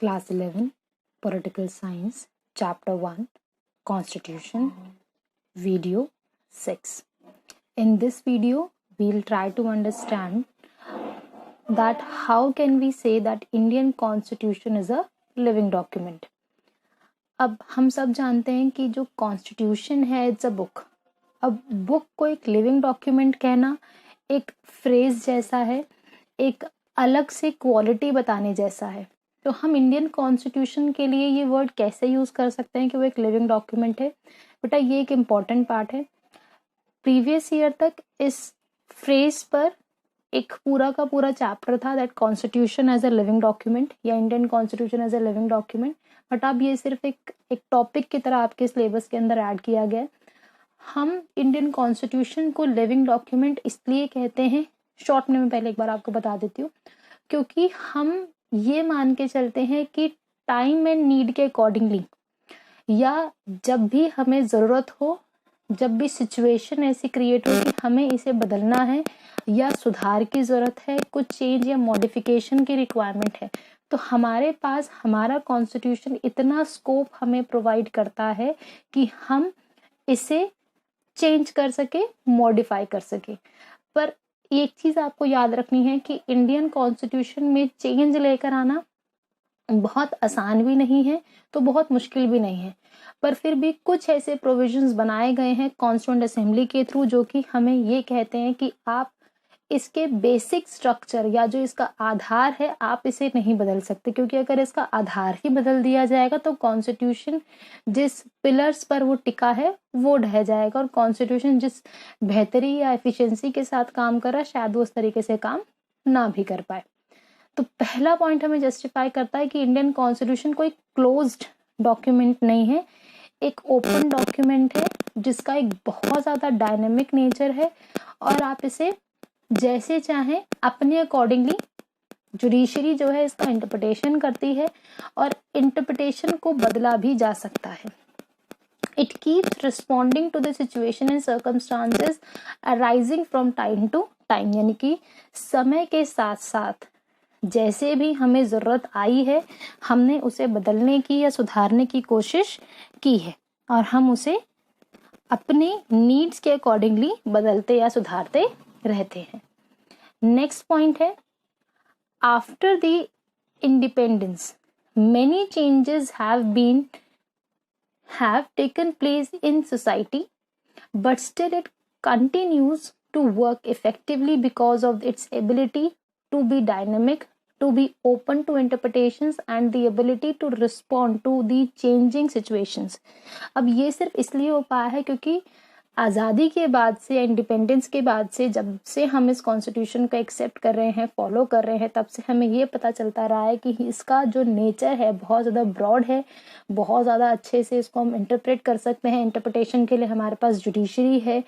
Class 11, Political Science, Chapter 1, Constitution, Video 6. In this video, we'll try to understand that how can we say that Indian Constitution is a living document. अब हम सब जानते हैं कि जो constitution है it's a book. अब book को एक लिविंग डॉक्यूमेंट कहना एक फ्रेज जैसा है, एक अलग से क्वालिटी बताने जैसा है. तो हम इंडियन कॉन्स्टिट्यूशन के लिए ये वर्ड कैसे यूज़ कर सकते हैं कि वो एक लिविंग डॉक्यूमेंट है. बेटा ये एक इम्पॉर्टेंट पार्ट है. प्रीवियस ईयर तक इस फ्रेज पर एक पूरा का पूरा चैप्टर था that constitution as a living document या Indian constitution as a living document. But अब ये सिर्फ एक टॉपिक की तरह आपके सिलेबस के अंदर ऐड किया गया है. हम इंडियन कॉन्स्टिट्यूशन को लिविंग डॉक्यूमेंट इसलिए कहते हैं, शॉर्ट में मैं पहले एक बार आपको बता देती हूँ, क्योंकि हम ये मान के चलते हैं कि टाइम एंड नीड के अकॉर्डिंगली या जब भी हमें ज़रूरत हो, जब भी सिचुएशन ऐसी क्रिएट हो कि हमें इसे बदलना है या सुधार की ज़रूरत है, कुछ चेंज या मॉडिफिकेशन की रिक्वायरमेंट है, तो हमारे पास हमारा कॉन्स्टिट्यूशन इतना स्कोप हमें प्रोवाइड करता है कि हम इसे चेंज कर सके, मॉडिफाई कर सके. पर एक चीज़ आपको याद रखनी है कि इंडियन कॉन्स्टिट्यूशन में चेंज लेकर आना बहुत आसान भी नहीं है तो बहुत मुश्किल भी नहीं है. पर फिर भी कुछ ऐसे प्रोविजंस बनाए गए हैं कॉन्स्टिट्यूएंट असेंबली के थ्रू जो कि हमें ये कहते हैं कि आप इसके बेसिक स्ट्रक्चर या जो इसका आधार है आप इसे नहीं बदल सकते, क्योंकि अगर इसका आधार ही बदल दिया जाएगा तो कॉन्स्टिट्यूशन जिस पिलर्स पर वो टिका है वो ढह जाएगा और कॉन्स्टिट्यूशन जिस बेहतरी या एफिशिएंसी के साथ काम कर रहा है शायद वो उस तरीके से काम ना भी कर पाए. तो पहला पॉइंट हमें जस्टिफाई करता है कि इंडियन कॉन्स्टिट्यूशन कोई क्लोज्ड डॉक्यूमेंट नहीं है, एक ओपन डॉक्यूमेंट है जिसका एक बहुत ज़्यादा डायनेमिक नेचर है और आप इसे जैसे चाहें अपने अकॉर्डिंगली जुडिशरी जो है इसका इंटरप्रिटेशन करती है और इंटरप्रिटेशन को बदला भी जा सकता है. It keeps responding to the situation and circumstances arising from time to time, यानी कि समय के साथ साथ जैसे भी हमें ज़रूरत आई है हमने उसे बदलने की या सुधारने की कोशिश की है और हम उसे अपने नीड्स के अकॉर्डिंगली बदलते या सुधारते रहते हैं. नेक्स्ट पॉइंट है, after the independence many changes have taken place in society, but still it continues to work effectively because of its ability to be dynamic, to be open to interpretations and the ability to respond to the changing situations. अब ये सिर्फ इसलिए हो पाया है क्योंकि आज़ादी के बाद से, इंडिपेंडेंस के बाद से, जब से हम इस कॉन्स्टिट्यूशन को एक्सेप्ट कर रहे हैं, फॉलो कर रहे हैं, तब से हमें ये पता चलता रहा है कि इसका जो नेचर है बहुत ज़्यादा ब्रॉड है, बहुत ज़्यादा अच्छे से इसको हम इंटरप्रेट कर सकते हैं. इंटरप्रिटेशन के लिए हमारे पास जुडिशरी है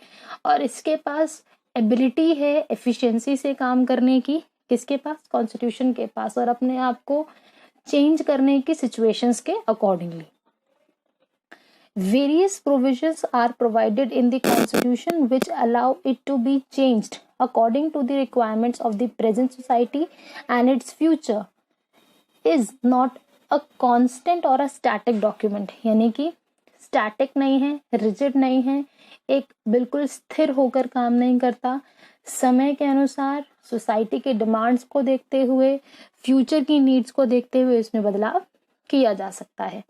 और इसके पास एबिलिटी है एफिशिएंसी से काम करने की. किसके पास? कॉन्स्टिट्यूशन के पास, और अपने आप को चेंज करने की सिचुएशंस के accordingly. Various provisions are provided in the Constitution which allow it to be changed according to the requirements of the present society and its future is not a constant or a static document. यानी कि static नहीं है, rigid नहीं है, एक बिल्कुल स्थिर होकर काम नहीं करता. समय के अनुसार सोसाइटी के डिमांड्स को देखते हुए, फ्यूचर की नीड्स को देखते हुए इसमें बदलाव किया जा सकता है.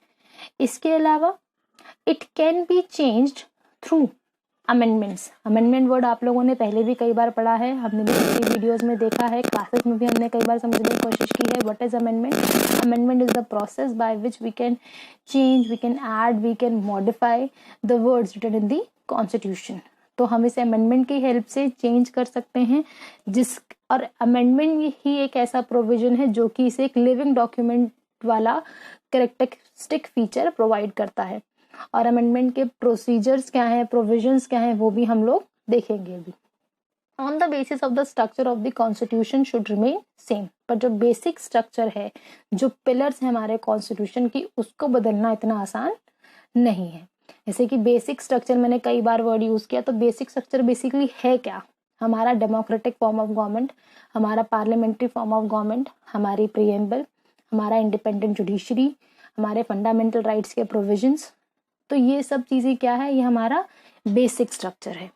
इसके अलावा it can be changed through amendments. Amendment word आप लोगों ने पहले भी कई बार पढ़ा है, हमने भी पिछली वीडियोस में देखा है, क्लासेस में भी हमने कई बार समझने की कोशिश की है. What is amendment? Amendment is the process by which we can change, we can add, we can modify the words written in the constitution. तो हम इसे अमेंडमेंट की हेल्प से चेंज कर सकते हैं और अमेंडमेंट ही एक ऐसा प्रोविजन है जो कि इसे एक लिविंग डॉक्यूमेंट वाला कैरेक्टरिस्टिक फीचर प्रोवाइड करता है. और अमेंडमेंट के प्रोसीजर्स क्या हैं, प्रोविजंस क्या हैं, वो भी हम लोग देखेंगे अभी. On the basis of the structure of the constitution should remain same. पर जो बेसिक स्ट्रक्चर है, जो पिलर्स हैं हमारे कॉन्स्टिट्यूशन की, उसको बदलना इतना आसान नहीं है. जैसे कि बेसिक स्ट्रक्चर मैंने कई बार वर्ड यूज किया, तो बेसिक स्ट्रक्चर बेसिकली है क्या? हमारा डेमोक्रेटिक फॉर्म ऑफ गवर्नमेंट, हमारा पार्लियामेंट्री फॉर्म ऑफ गवर्नमेंट, हमारी प्रीएम्बल, हमारा इंडिपेंडेंट जुडिशरी, हमारे फंडामेंटल राइट्स के प्रोविजंस। तो ये सब चीज़ें क्या है, ये हमारा बेसिक स्ट्रक्चर है।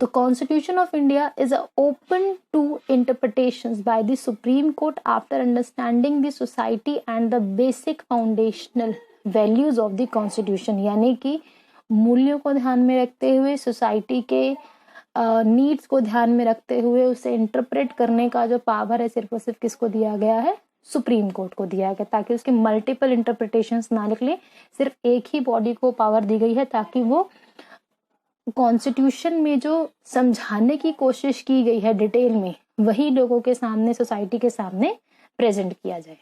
The Constitution of India is open to interpretations by the Supreme Court after understanding the society and the basic foundational values of the Constitution। यानी कि मूल्यों को ध्यान में रखते हुए, सोसाइटी के नीड्स को ध्यान में रखते हुए उसे इंटरप्रेट करने का जो पावर है सिर्फ और सिर्फ किसको दिया गया है, सुप्रीम कोर्ट को दिया गया, ताकि उसके मल्टीपल इंटरप्रिटेशंस ना निकले। सिर्फ एक ही बॉडी को पावर दी गई है ताकि वो कॉन्स्टिट्यूशन में जो समझाने की कोशिश की गई है डिटेल में, वही लोगों के सामने, सोसाइटी के सामने प्रेजेंट किया जाए।